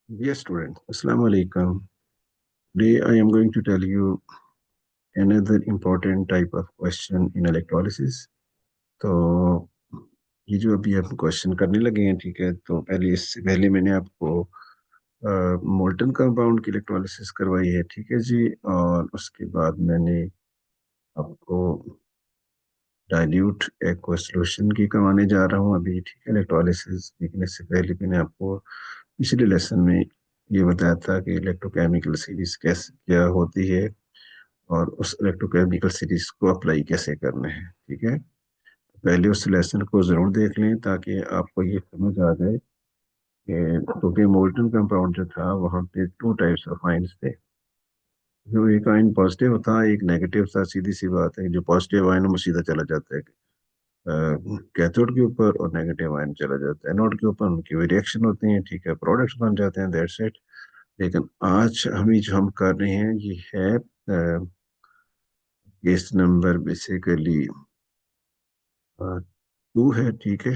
Dear student, Assalamu alaikum. Today I am going to tell you another important type of question in electrolysis. तो ये जो अभी हम question करने लगे हैं, ठीक है, तो पहले इससे पहले मैंने आपको मोल्टन कंपाउंड की इलेक्ट्रोलिसिस करवाई है, ठीक है जी। और उसके बाद मैंने आपको डाइल्यूट एक्वा सॉल्यूशन की करवाने जा रहा हूँ अभी, ठीक है, इलेक्ट्रोलिसिस। लेकिन इससे पहले मैंने आपको पिछले लेसन में ये बताया था कि इलेक्ट्रोकेमिकल सीरीज कैसे क्या होती है और उस इलेक्ट्रोकेमिकल सीरीज को अप्लाई कैसे करना है, ठीक है। पहले उस लेसन को ज़रूर देख लें ताकि आपको ये समझ आ जाए कि क्योंकि मोल्टन कंपाउंड जो था वहाँ पे टू टाइप्स ऑफ आयंस थे। जो एक आयन पॉजिटिव था, एक नेगेटिव था। सीधी सी बात है, जो पॉजिटिव आयन है वो सीधा चला जाता है कैथोड के ऊपर और नेगेटिव आयन चला जाता है एनोड के ऊपर। उनकी भी रिएक्शन होती है, ठीक है, प्रोडक्ट्स बन जाते हैं, दैट्स इट। लेकिन आज जो हम कर रहे हैं ये है केस नंबर बेसिकली 2 है, ठीक है।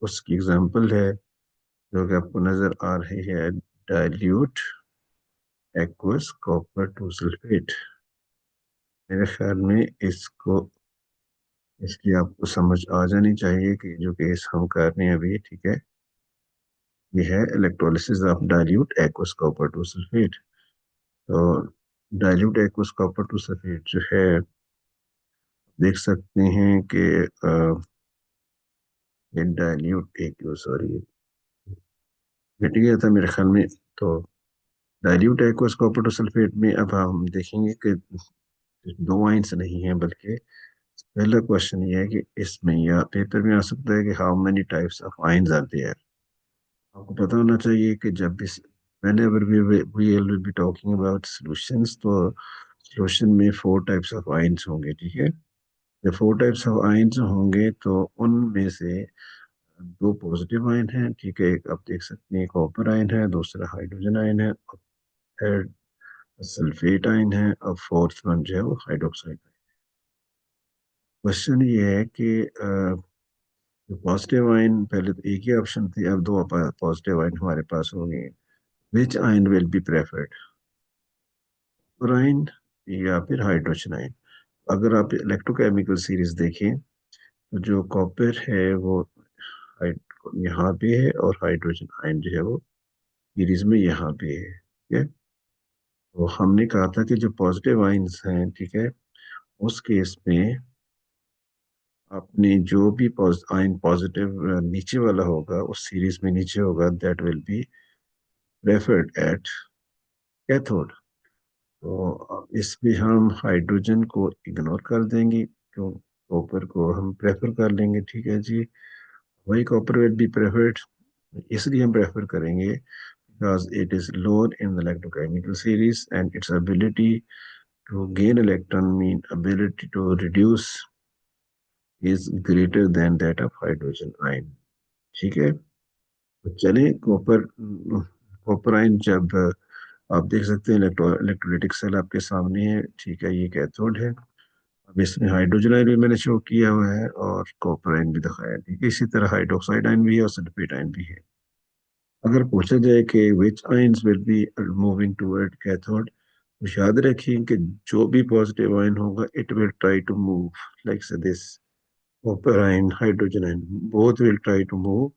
उसकी एग्जांपल है जो कि आपको नजर आ रही है, dilute aqueous copper two sulphate. मेरे ख्याल में इसको इसकी आपको समझ आ जानी चाहिए कि जो केस हम कर रहे हैं अभी, ठीक है, ये है electrolysis of dilute aqueous copper two sulphate. तो dilute aqueous copper two sulphate जो है, देख सकते हैं कि ये डाइल्यूट एक सॉरी मिट गया था मेरे ख्याल में। तो dilute aqueous copper two sulphate में अब हम देखेंगे कि दो आइंस नहीं है, बल्कि पहला क्वेश्चन ये है कि इसमें या पेपर में आ सकता है कि how many types of ions are there. आपको पता होना चाहिए कि जब भी whenever we will be talking about solutions, तो सॉल्यूशन में 4 टाइप्स ऑफ आयंस होंगे, ठीक है। जब 4 टाइप्स ऑफ आयंस होंगे तो उनमें से दो पॉजिटिव आयन हैं, ठीक है। एक आप देख सकते हैं कॉपर आयन है, दूसरा हाइड्रोजन आयन है, और थर्ड सल्फेट आयन है, और फोर्थ वन जो है वो हाइड्रोक्साइड। क्वेश्चन ये है कि जो पॉजिटिव आयन, पहले तो एक ही ऑप्शन थी, अब दो पॉजिटिव आयन हमारे पास होंगे। विच ion will be preferred, ion या फिर हाइड्रोजन आयन। अगर आप इलेक्ट्रोकेमिकल सीरीज देखें तो जो कॉपर है वो यहाँ पे है, और हाइड्रोजन आयन जो है वो सीरीज में यहाँ पे है, ठीक है। तो हमने कहा था कि जो पॉजिटिव आयन्स हैं, ठीक है, उस केस में आपने जो भी आयन पॉजिटिव नीचे वाला होगा उस सीरीज में नीचे होगा, that will be preferred at cathode. तो अब इसमें हम हाइड्रोजन को इग्नोर कर देंगे, तो कॉपर को हम प्रेफर कर लेंगे, ठीक है जी। वही कॉपर विल बी प्रेफर्ड, इसलिए हम प्रेफर करेंगे because it is lower in the electrochemical series and its ability to gain electron mean ability to reduce is greater than that of hydrogen ion, ठीक है। तो चलें कॉपर कॉपर आयन जब आप देख सकते हैं इलेक्ट्रोलिटिक सेल आपके सामने है, ठीक है, ये कैथोड है। अब इसमें हाइड्रोजन आयन भी मैंने शो किया हुआ है और कॉपर आयन भी दिखाया है, ठीक है। इसी तरह हाइड्रोक्साइड आयन भी है और सल्फेट आयन भी है। अगर पूछा जाए कि which ions will be moving toward cathode, तो याद रखिए कि जो भी पॉजिटिव आयन होगा it will try to move like से this. Copper ion, hydrogen ion, both will try to move,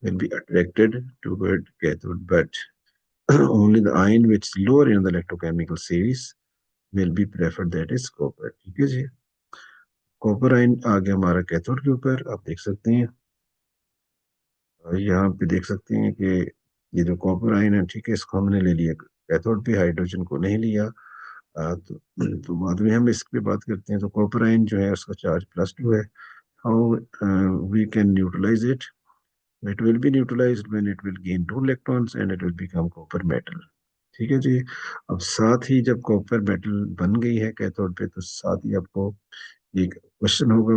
will be attracted toward cathode, but only the ion which is lower in the electrochemical series will be preferred, that is copper, ठीक है जी। Copper ion आ गया हमारा cathode के ऊपर, आप देख सकते हैं। यहाँ पे देख सकते हैं कि ये जो कॉपर आयन है, ठीक है, इसको हमने ले लिया कैथोड पे, हाइड्रोजन को नहीं लिया। तो बाद में हम इस पे बात करते हैं। तो कॉपर आयन जो है उसका चार्ज +2 है। How we can neutralize it, it will be neutralized when it will gain 2 electrons and it will become copper metal, ठीक है जी। अब साथ ही जब कॉपर मेटल बन गई है कैथोड पे, तो साथ ही आपको एक क्वेश्चन होगा,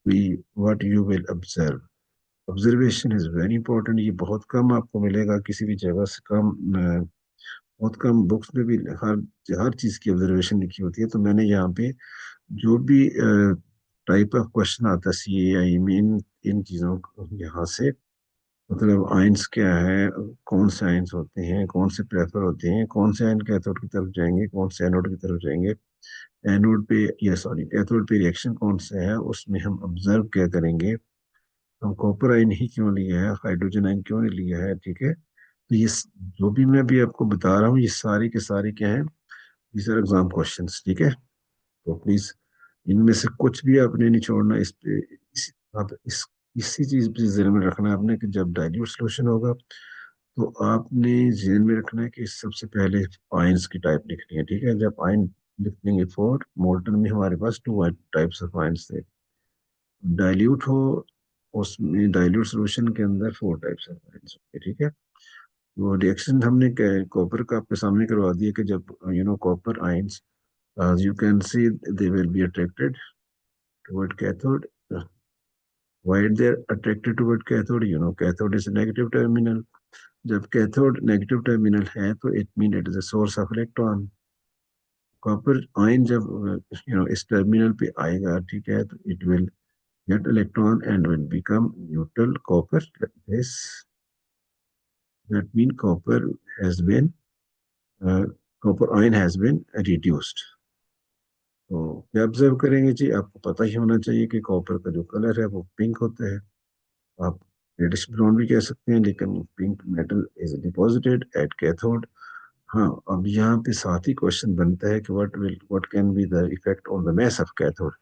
we what you will observe. Observation is very important. ये बहुत कम आपको मिलेगा, किसी भी जगह से कम, बहुत कम बुक्स में भी हर हर चीज़ की ऑब्जर्वेशन लिखी होती है। तो मैंने यहाँ पे जो भी टाइप ऑफ क्वेश्चन आता है CAI में, इन इन चीज़ों को यहाँ से मतलब आयंस क्या है, कौन से आयंस होते हैं, कौन से प्रेफर होते हैं, कौन से आयन कैथोड की तरफ जाएंगे, कौन से एनोड की तरफ जाएंगे, एनोड पे या सॉरी कैथोड पे रिएक्शन कौन सा है, उसमें हम ऑब्जर्व क्या करेंगे, हम कॉपर आयन ही क्यों लिया है, हाइड्रोजन आयन क्यों नहीं लिया है, ठीक है। तो जो भी मैं अभी आपको बता रहा हूँ ये सारे के सारे क्या है, these आर एग्जाम क्वेश्चंस, ठीक है। तो प्लीज इनमें से कुछ भी आपने नहीं छोड़ना, इस पे आप इसी चीज पे ध्यान में रखना है आपने कि जब डाइल्यूट सोल्यूशन होगा तो आपने ध्यान में रखना है कि सबसे पहले आयंस की टाइप लिखनी है, ठीक है। जब आयन लिख लेंगे, फोर मोल्टन में हमारे पास टू टाइप्स ऑफ आयंस थे, डाइल्यूट हो उसमें डाइल्यूट सोल्यूशन के अंदर फोर टाइप्स ऑफ आयंस होंगे, ठीक है। वो रिएक्शन हमने कॉपर का आपके सामने करवा दिया कि जब copper ions, as you can see, they will be attracted toward cathode. Why they're attracted toward cathode? Cathode is a negative terminal. जब कैथोड नेगेटिव टर्मिनल है तो it mean it is a source of electron. Copper ion जब इस terminal पे आएगा, ठीक है, तो it will get electron and will become neutral copper, this that mean copper has been copper ion has been reduced. तो क्या observe करेंगे जी, आपको पता ही होना चाहिए कि कॉपर का जो कलर है वो पिंक होता है। आप रेडिश ब्राउन भी कह सकते हैं, लेकिन pink metal is deposited at cathode. हाँ, अब यहाँ पे साथ ही क्वेश्चन बनता है कि what can be the effect on the mass of cathode.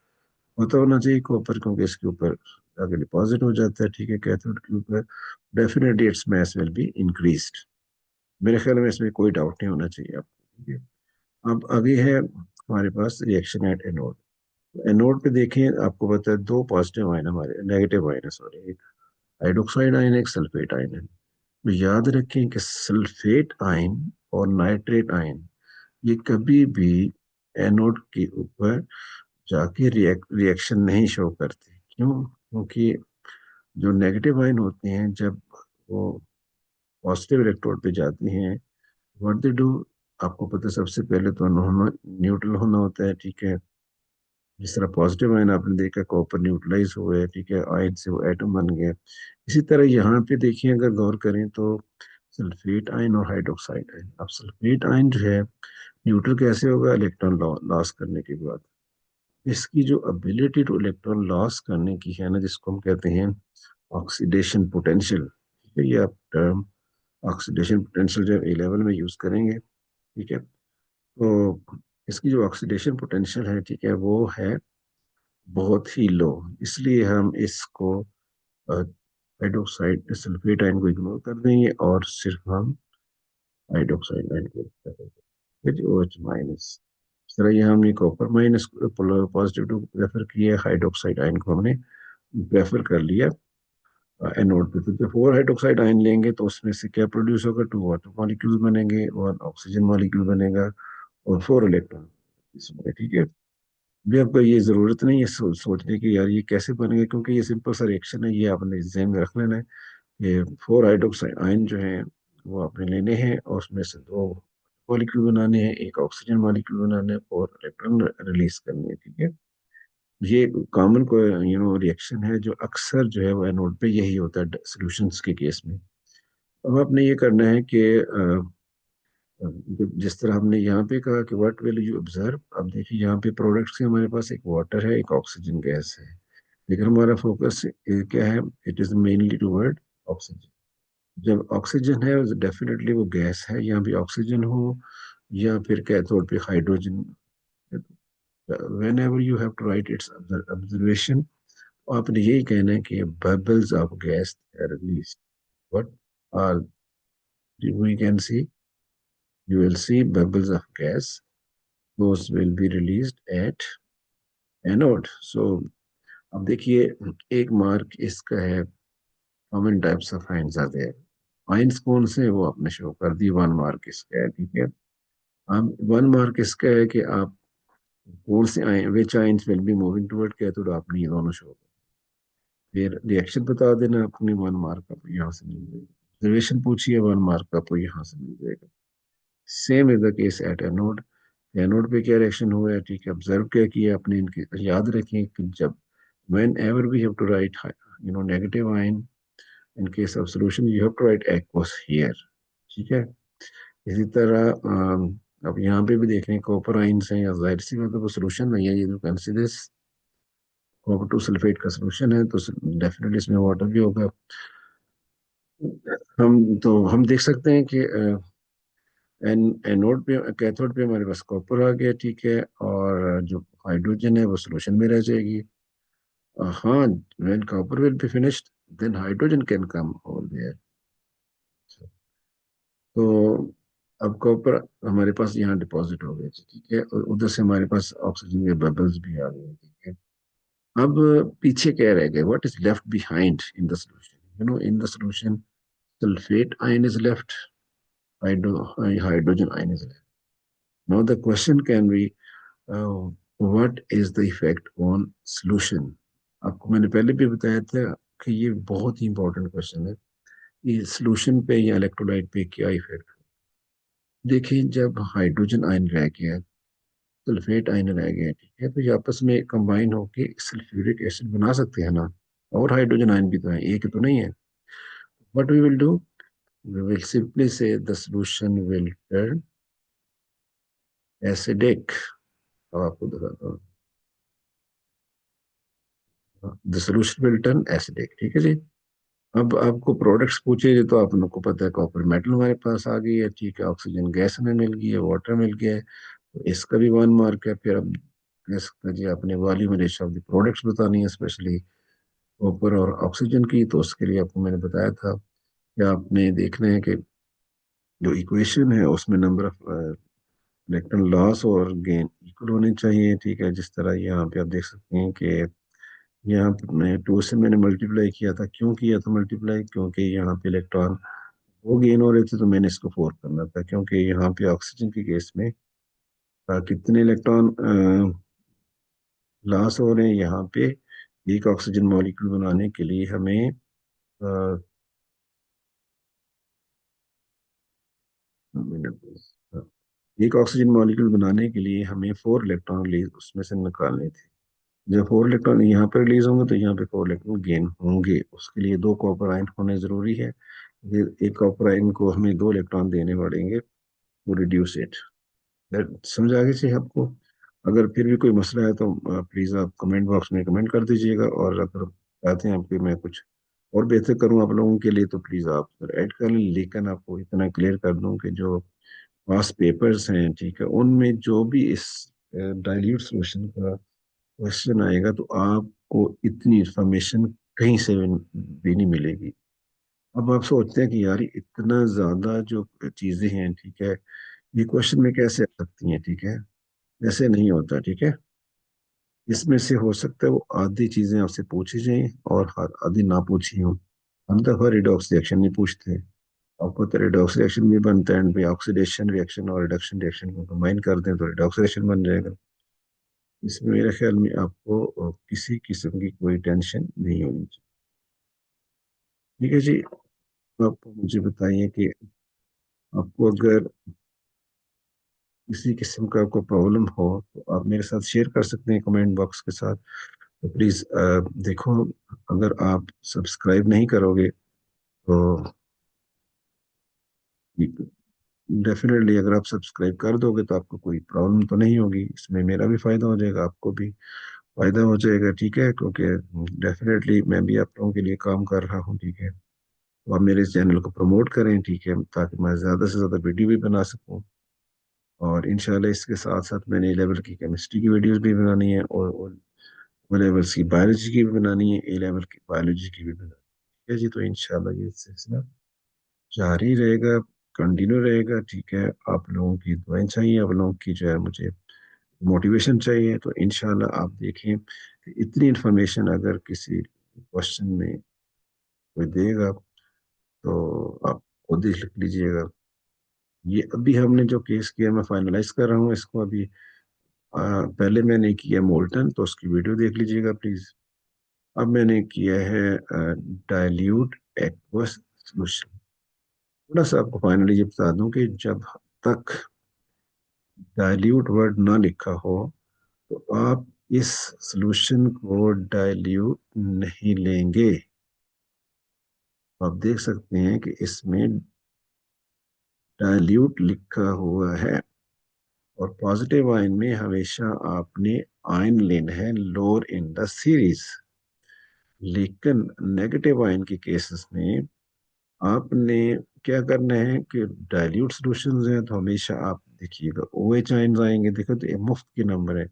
पता होना चाहिए कॉपर, क्योंकि इसके ऊपर आगे डिपॉजिट हो जाता है, ठीक है, कैथोड के ऊपर, definitely its mass will be increased. मेरे ख्याल में इसमें कोई डाउट नहीं होना चाहिए आपको, ठीक है। अब आगे है हमारे पास रिएक्शन एट एनोड। एनोड पे देखें, आपको पता है दो पॉजिटिव आयन हमारे, नेगेटिव आयन है सॉरी, एक हाइड्रोक्साइड आयन एक सल्फेट आयन है। तो याद रखें कि सल्फेट आयन और नाइट्रेट आयन ये कभी भी एनोड के ऊपर जाके रिएक्शन नहीं शो करते। क्यों? क्योंकि जो नेगेटिव आयन होते हैं जब वो पॉजिटिव इलेक्ट्रोड पे जाते हैं, व्हाट दे डू, आपको पता है सबसे पहले तो न्यूट्रल होना होता है, ठीक है। जिस तरह पॉजिटिव आयन आपने देखा कॉपर न्यूट्रलाइज हुआ है, ठीक है, आयन से वो एटम बन गया। इसी तरह यहाँ पे देखिए, अगर गौर करें तो सल्फेट आयन और हाइड्रोक्साइड आयन, अब सल्फेट आयन जो है न्यूट्रल कैसे होगा, इलेक्ट्रॉन लॉस करने के बाद। इसकी जो एबिलिटी टू इलेक्ट्रॉन लॉस करने की है ना, जिसको हम कहते हैं ऑक्सीडेशन पोटेंशियल, ठीक है, ये आप टर्म ऑक्सीडेशन पोटेंशियल जब ए लेवल में यूज करेंगे, ठीक है, तो इसकी जो ऑक्सीडेशन पोटेंशियल है, ठीक है, वो है बहुत ही लो। इसलिए हम इसको हाइड्रोक्साइड सल्फेट आयन को इग्नोर कर देंगे और सिर्फ हम हाइड्रोक्साइड आयन को करेंगे, ओ एच माइनस। इस तरह ये हमने copper minus positive to prefer किया, हाइड्रोक्साइड आयन को हमने प्रेफर कर लिया एनोड पे। तो जब फोर हाइड्रोक्साइड आयन लेंगे तो उसमें से क्या प्रोड्यूस होगा, टू वाटर मॉलिक्यूल बनेंगे, वन ऑक्सीजन मॉलिक्यूल बनेगा और फोर इलेक्ट्रॉन इसमें, ठीक है। भी आपको ये जरूरत नहीं है सोचने की यार ये कैसे बनेगा, क्योंकि ये सिंपल सा रिएक्शन है, ये आपने जहन में रख लेना है। ये फोर हाइड्रोक्साइड आयन जो है वो आपने लेने हैं और उसमें से दो मॉलिक्यूल बनाने हैं, एक ऑक्सीजन मॉलिक्यूल बनाना है और इलेक्ट्रॉन रिलीज करने हैं, ठीक है। ये कॉमन को रिएक्शन है जो अक्सर जो है वो एनोड पे यही होता है सॉल्यूशंस के केस में। अब आपने ये करना है कि जिस तरह हमने यहाँ पे कहा कि व्हाट विल यू ऑब्जर्व, अब देखिए यहाँ पे प्रोडक्ट्स के हमारे पास एक वाटर है, एक ऑक्सीजन गैस है, लेकिन हमारा फोकस क्या है, it is mainly toward oxygen. जब ऑक्सीजन है डेफिनेटली वो गैस है, यहाँ भी ऑक्सीजन हो या फिर कैथोड पे hydrogen, whenever you have to write its observation, आपने यही कहना है कि bubbles of gas release, what are we can see, you will see bubbles of gas, those will be released at anode. So अब देखिए, एक mark इसका है, common types of ions are there. Ions कौन से हैं वो आपने शो कर दी, वन मार्क इसका है, ठीक है। अब वन मार्क इसका है कि आप कौन से ion, which ions will be moving toward cathode, आपने ये दोनों शो कर। फिर रिएक्शन बता देना अपनी, वन मार्क आपको यहाँ से मिल जाएगा। ऑब्जर्वेशन पूछिए, वन मार्क आपको यहाँ से मिल जाएगा। Same is the case at anode. Anode पे क्या रिएक्शन हुआ है, ठीक है, ऑब्जर्व क्या किया आपने, इनके याद रखें कि जब whenever we have to write negative ion in case of solution you have to write aqueous here. ठीक है। इसी तरह अब यहाँ पे भी देख रहे हैं कॉपर आइंस हैं, या जाहिर सी बात है वो सोल्यूशन नहीं है, ये जो कंसिडर कॉपर टू सल्फेट का सोल्यूशन है, तो डेफिनेटली इसमें वाटर भी होगा। हम देख सकते हैं कि एनोड पे, कैथोड पे हमारे पास कॉपर आ गया, ठीक है, और जो हाइड्रोजन है वो सोल्यूशन में रह जाएगी। हाँ, when copper will be finished then hydrogen can come over there. तो अब कॉपर हमारे पास यहाँ डिपॉजिट हो गए, ठीक है, और उधर से हमारे पास ऑक्सीजन के बबल्स भी आ गए, ठीक है। अब पीछे क्या रह गए, what is left behind in the solution, in the solution sulphate ion is left, hydrogen ion is left. Now the question can be, what is the effect on solution? आपको मैंने पहले भी बताया था कि ये बहुत ही इंपॉर्टेंट क्वेश्चन है, ये सोल्यूशन पे या इलेक्ट्रोलाइट पे क्या इफेक्ट। देखिए, जब हाइड्रोजन आयन रह गया, सल्फेट आयन रह गया, ठीक है, तो ये आपस में कंबाइन होके सल्फ्यूरिक एसिड बना सकते हैं ना, और हाइड्रोजन आयन भी तो है, एक तो नहीं है। What we will do, we will simply say the solution will turn acidic। अब आपको बताता हूँ, the solution will turn acidic, ठीक है जी। अब आपको प्रोडक्ट्स पूछे जी, तो आप लोगों को पता है कॉपर मेटल हमारे पास आ गई है, ठीक है, ऑक्सीजन गैस हमें मिल गई है, वाटर मिल गया है, तो इसका भी 1 मार्क है। फिर अब कह सकते हैं जी आपने volume ratio of the products बतानी है, स्पेशली कॉपर और ऑक्सीजन की, तो उसके लिए आपको मैंने बताया था कि आपने देखना है कि जो इक्वेशन है उसमें नंबर ऑफ इलेक्ट्रॉन लॉस और गेन इक्वल होने चाहिए, ठीक है। जिस तरह यहाँ पे आप देख सकते हैं कि यहाँ पे मैं 2 से मैंने मल्टीप्लाई किया था, क्यों किया था मल्टीप्लाई, क्योंकि यहाँ पे इलेक्ट्रॉन वो गेन हो रहे थे, तो मैंने इसको 4 करना था, क्योंकि यहाँ पे ऑक्सीजन के केस में कितने इलेक्ट्रॉन लॉस हो रहे हैं यहाँ पे, एक ऑक्सीजन मॉलिक्यूल बनाने के लिए हमें एक ऑक्सीजन मॉलिक्यूल बनाने के लिए हमें 4 इलेक्ट्रॉन उसमें से निकालने थे। जब 4 इलेक्ट्रॉन यहाँ पर रिलीज होंगे तो यहाँ पे 4 इलेक्ट्रॉन गेन होंगे, उसके लिए 2 कॉपर आयन होने जरूरी है। फिर एक कॉपर आयन को हमें 2 इलेक्ट्रॉन देने पड़ेंगे टू रिड्यूस इट। समझ आ गई चाहिए आपको। अगर फिर भी कोई मसला है तो प्लीज़ आप कमेंट बॉक्स में कमेंट कर दीजिएगा, और अगर चाहते हैं आपके मैं कुछ और बेहतर करूं आप लोगों के लिए, तो प्लीज़ आप ऐड कर लें। लेकिन आपको इतना क्लियर कर दूं कि जो पास पेपर्स हैं, ठीक है, उनमें जो भी इस डाइल्यूट सोल्यूशन का क्वेश्चन आएगा, तो आपको इतनी इंफॉर्मेशन कहीं से भी नहीं मिलेगी। अब आप सोचते हैं कि यार ये इतना ज्यादा जो चीजें हैं, ठीक है, ये क्वेश्चन में कैसे आ सकती हैं, ठीक है, ऐसे नहीं होता, ठीक है। इसमें से हो सकता है वो आधी चीजें आपसे पूछी जाएं और आधी ना पूछी हों। हम दफा रिडॉक्स रिएक्शन नहीं पूछते, आपको तो रिडॉक्स रिएक्शन भी बनता है, एंड पे ऑक्सीडेशन रिएक्शन और रिडक्शन रिएक्शन को कंबाइन कर दें तो रिडॉक्स रिएक्शन बन जाएगा। इसमें मेरे ख्याल में आपको किसी किस्म की कोई टेंशन नहीं होनी चाहिए। ठीक है जी। आप मुझे बताइए कि आपको अगर किसी किस्म का कोई प्रॉब्लम हो तो आप मेरे साथ शेयर कर सकते हैं कमेंट बॉक्स के साथ। तो प्लीज़ देखो, अगर आप सब्सक्राइब नहीं करोगे तो डेफिनेटली अगर आप सब्सक्राइब कर दोगे तो आपको कोई प्रॉब्लम तो नहीं होगी, इसमें मेरा भी फ़ायदा हो जाएगा, आपको भी फ़ायदा हो जाएगा, ठीक है, क्योंकि डेफिनेटली मैं भी आप लोगों के लिए काम कर रहा हूँ, ठीक है। तो आप मेरे इस चैनल को प्रमोट करें, ठीक है, ताकि मैं ज़्यादा से ज़्यादा वीडियो भी बना सकूँ। और इंशाल्लाह इसके साथ साथ मैंने ए लेवल की केमिस्ट्री की वीडियोस भी बनानी है, और ओ लेवल्स की बायोलॉजी की भी बनानी है, ए लेवल की बायोलॉजी की भी बनानी है, ठीक है जी। तो इंशाल्लाह ये सिलसिला जारी रहेगा, कंटिन्यू रहेगा, ठीक है। आप लोगों की दुआएं चाहिए, आप लोगों की जो है मुझे मोटिवेशन चाहिए। तो इंशाल्लाह आप देखें कि इतनी इंफॉर्मेशन अगर किसी क्वेश्चन में कोई देगा, तो आप खुद ही लिख लीजिएगा। ये अभी हमने जो केस किया, मैं फाइनलाइज कर रहा हूँ इसको अभी। पहले मैंने किया मोल्टन, तो उसकी वीडियो देख लीजिएगा प्लीज। अब मैंने किया है डाइल्यूट एक्वस सोल्यूशन। थोड़ा सा आपको फाइनली ये बता दूं कि जब तक डाइल्यूट वर्ड ना लिखा हो, तो आप इस सोल्यूशन को डाइल्यूट नहीं लेंगे। आप देख सकते हैं कि इसमें डाइल्यूट लिखा हुआ है, और पॉजिटिव आयन में हमेशा आपने आयन लेना है लोअर इन द सीरीज। लेकिन नेगेटिव आयन के केसेस में आपने क्या करना है कि डाइल्यूट सॉल्यूशंस हैं तो हमेशा आप देखिएगा ओ एच आयन आएंगे। देखो तो ये मुफ्त के नंबर है,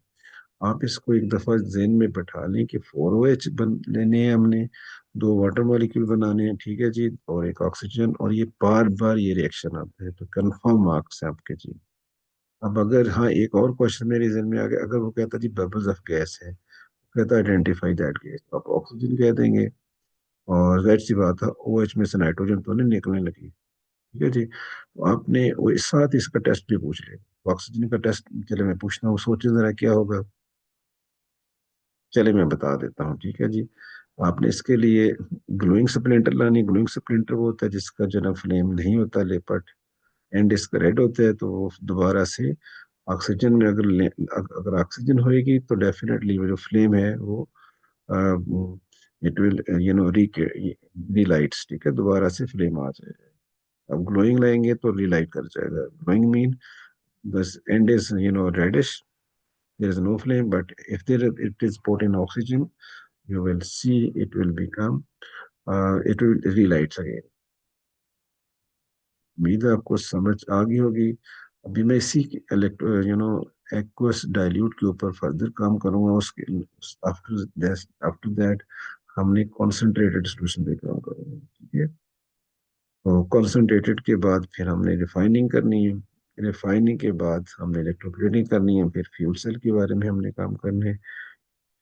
आप इसको एक दफा जहन में बैठा लें कि फोर ओ एच बन लेने हैं हमने, दो वाटर मॉलिक्यूल बनाने हैं, ठीक है जी, और एक ऑक्सीजन, और ये बार बार ये रिएक्शन आता है, तो कंफर्म मार्क्स है आपके जी। अब अगर हाँ एक और क्वेश्चन मेरे जहन में आ गया, अगर वो कहता जी बबल्स ऑफ गैस है, कहता आइडेंटिफाई दैट गैस, तो आप ऑक्सीजन कह देंगे। और जाहिर सी बात है ओ एच में से नाइट्रोजन तो नहीं निकलने लगी, ठीक है जी, तो आपने वो इस साथ इसका टेस्ट भी पूछ ले। ऑक्सीजन का टेस्ट चले मैं पूछता हूँ, सोचे जरा क्या होगा। चले मैं बता देता हूँ, ठीक है जी। आपने इसके लिए ग्लोइंग स्प्लिंटर लानी। ग्लोइंग स्प्लिंटर वो होता है जिसका जो ना फ्लेम नहीं होता लेपर्ड, एंड इसका रेड होता है, तो वो दोबारा से ऑक्सीजन में अगर ऑक्सीजन होएगी तो डेफिनेटली वो जो फ्लेम है वो इट विल रीलाइट्स, ठीक है, दोबारा से फ्लेम आ जाएगा। अब ग्लोइंग लाएंगे तो रीलाइट कर जाएगा। Glowing mean the end is reddish, there is no flame, but if it is put in oxygen, you will see it will become it will relights again। उम्मीद है आपको समझ आ गई होगी। अभी मैं इसी इलेक्ट्रो एक्वस डाइल्यूट के ऊपर फर्दर काम करूंगा। उसके आफ्टर आफ्टर दैट हमने कॉन्सेंट्रेटेड सोल्यूशन पे काम करेंगे, ठीक है। तो कॉन्सेंट्रेटेड के बाद फिर हमने रिफाइनिंग करनी है। रिफाइनिंग के बाद हमने इलेक्ट्रोप्लेटिंग करनी है, फिर फ्यूल सेल के बारे में हमने काम करना है।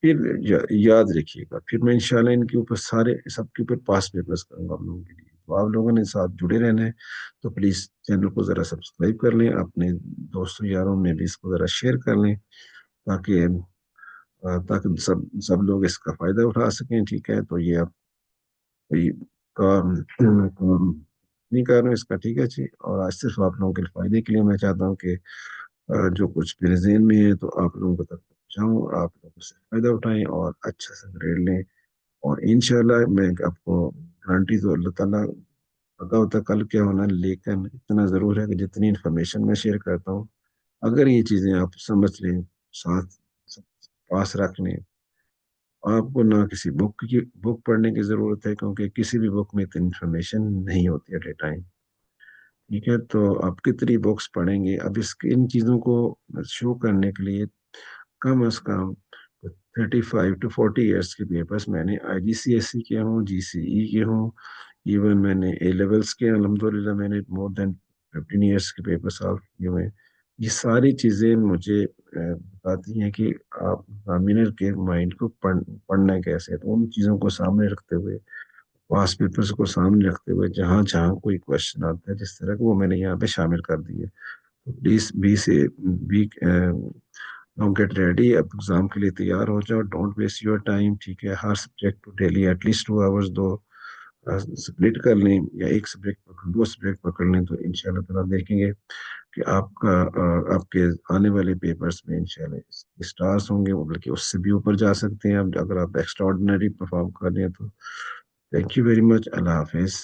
फिर याद रखिएगा, फिर मैं इंशाल्लाह इनके ऊपर सारे सबके ऊपर पास पेपर्स करूंगा आप लोगों के लिए। तो आप लोगों ने साथ जुड़े रहना है, तो प्लीज़ चैनल को ज़रा सब्सक्राइब कर लें, अपने दोस्तों यारों में भी इसको ज़रा शेयर कर लें, ताकि ताकि सब लोग इसका फ़ायदा उठा सकें, ठीक है। तो ये आप कोई काम नहीं कर रहे हो इसका, ठीक है जी। और आज सिर्फ आप लोगों के फायदे के लिए मैं चाहता हूँ कि जो कुछ मेरे जहन में है तो आप लोगों को तक पहुँचाऊँ, आप लोग उससे फायदा उठाएं और अच्छा से ग्रेड लें। और इंशाल्लाह मैं आपको गारंटी तो अल्लाह ताला पता होता कल क्या होना, लेकिन इतना ज़रूर है कि जितनी इन्फॉर्मेशन मैं शेयर करता हूँ, अगर ये चीज़ें आप समझ लें, साथ पास रख लें, आपको ना किसी बुक पढ़ने की ज़रूरत है, क्योंकि किसी भी बुक में इतनी इन्फॉर्मेशन नहीं होती एट ए टाइम, ठीक है। तो आप कितनी बुक्स पढ़ेंगे। अब इसके इन चीज़ों को शो करने के लिए कम अज कम 35 to 40 ईयर्स के पेपर्स मैंने आईजीसीएसई के हों, जीसीई के हों, इवन मैंने ए लेवल्स के अल्हम्दुलिल्लाह मैंने मोर देन 15 ईयर्स के पेपर सॉल्व किए हुए हैं। ये सारी चीज़ें मुझे बताती हैं कि आप एग्जामिनर के माइंड को पढ़ना कैसे है। तो उन चीज़ों को सामने रखते हुए, पास पेपर्स को सामने रखते हुए, जहाँ जहाँ कोई क्वेश्चन आता है जिस तरह का, वो मैंने यहाँ पे शामिल कर दिए। तो please be now get ready, अब एग्जाम के लिए तैयार हो जाओ, डोंट वेस्ट योर टाइम, ठीक है। हर सब्जेक्ट को डेली एटलीस्ट 2 आवर्स दो, स्प्लिट कर लें, या एक सब्जेक्ट पकड़, दो सब्जेक्ट पकड़ लें, तो इंशाल्लाह ताला देखेंगे कि आपके आने वाले पेपर्स में इंशाल्लाह स्टार्स होंगे, बल्कि उससे भी ऊपर जा सकते हैं अब, अगर आप एक्स्ट्रा ऑर्डिनरी परफॉर्म कर रहे हैं तो। Thank you very much. Allah Hafiz.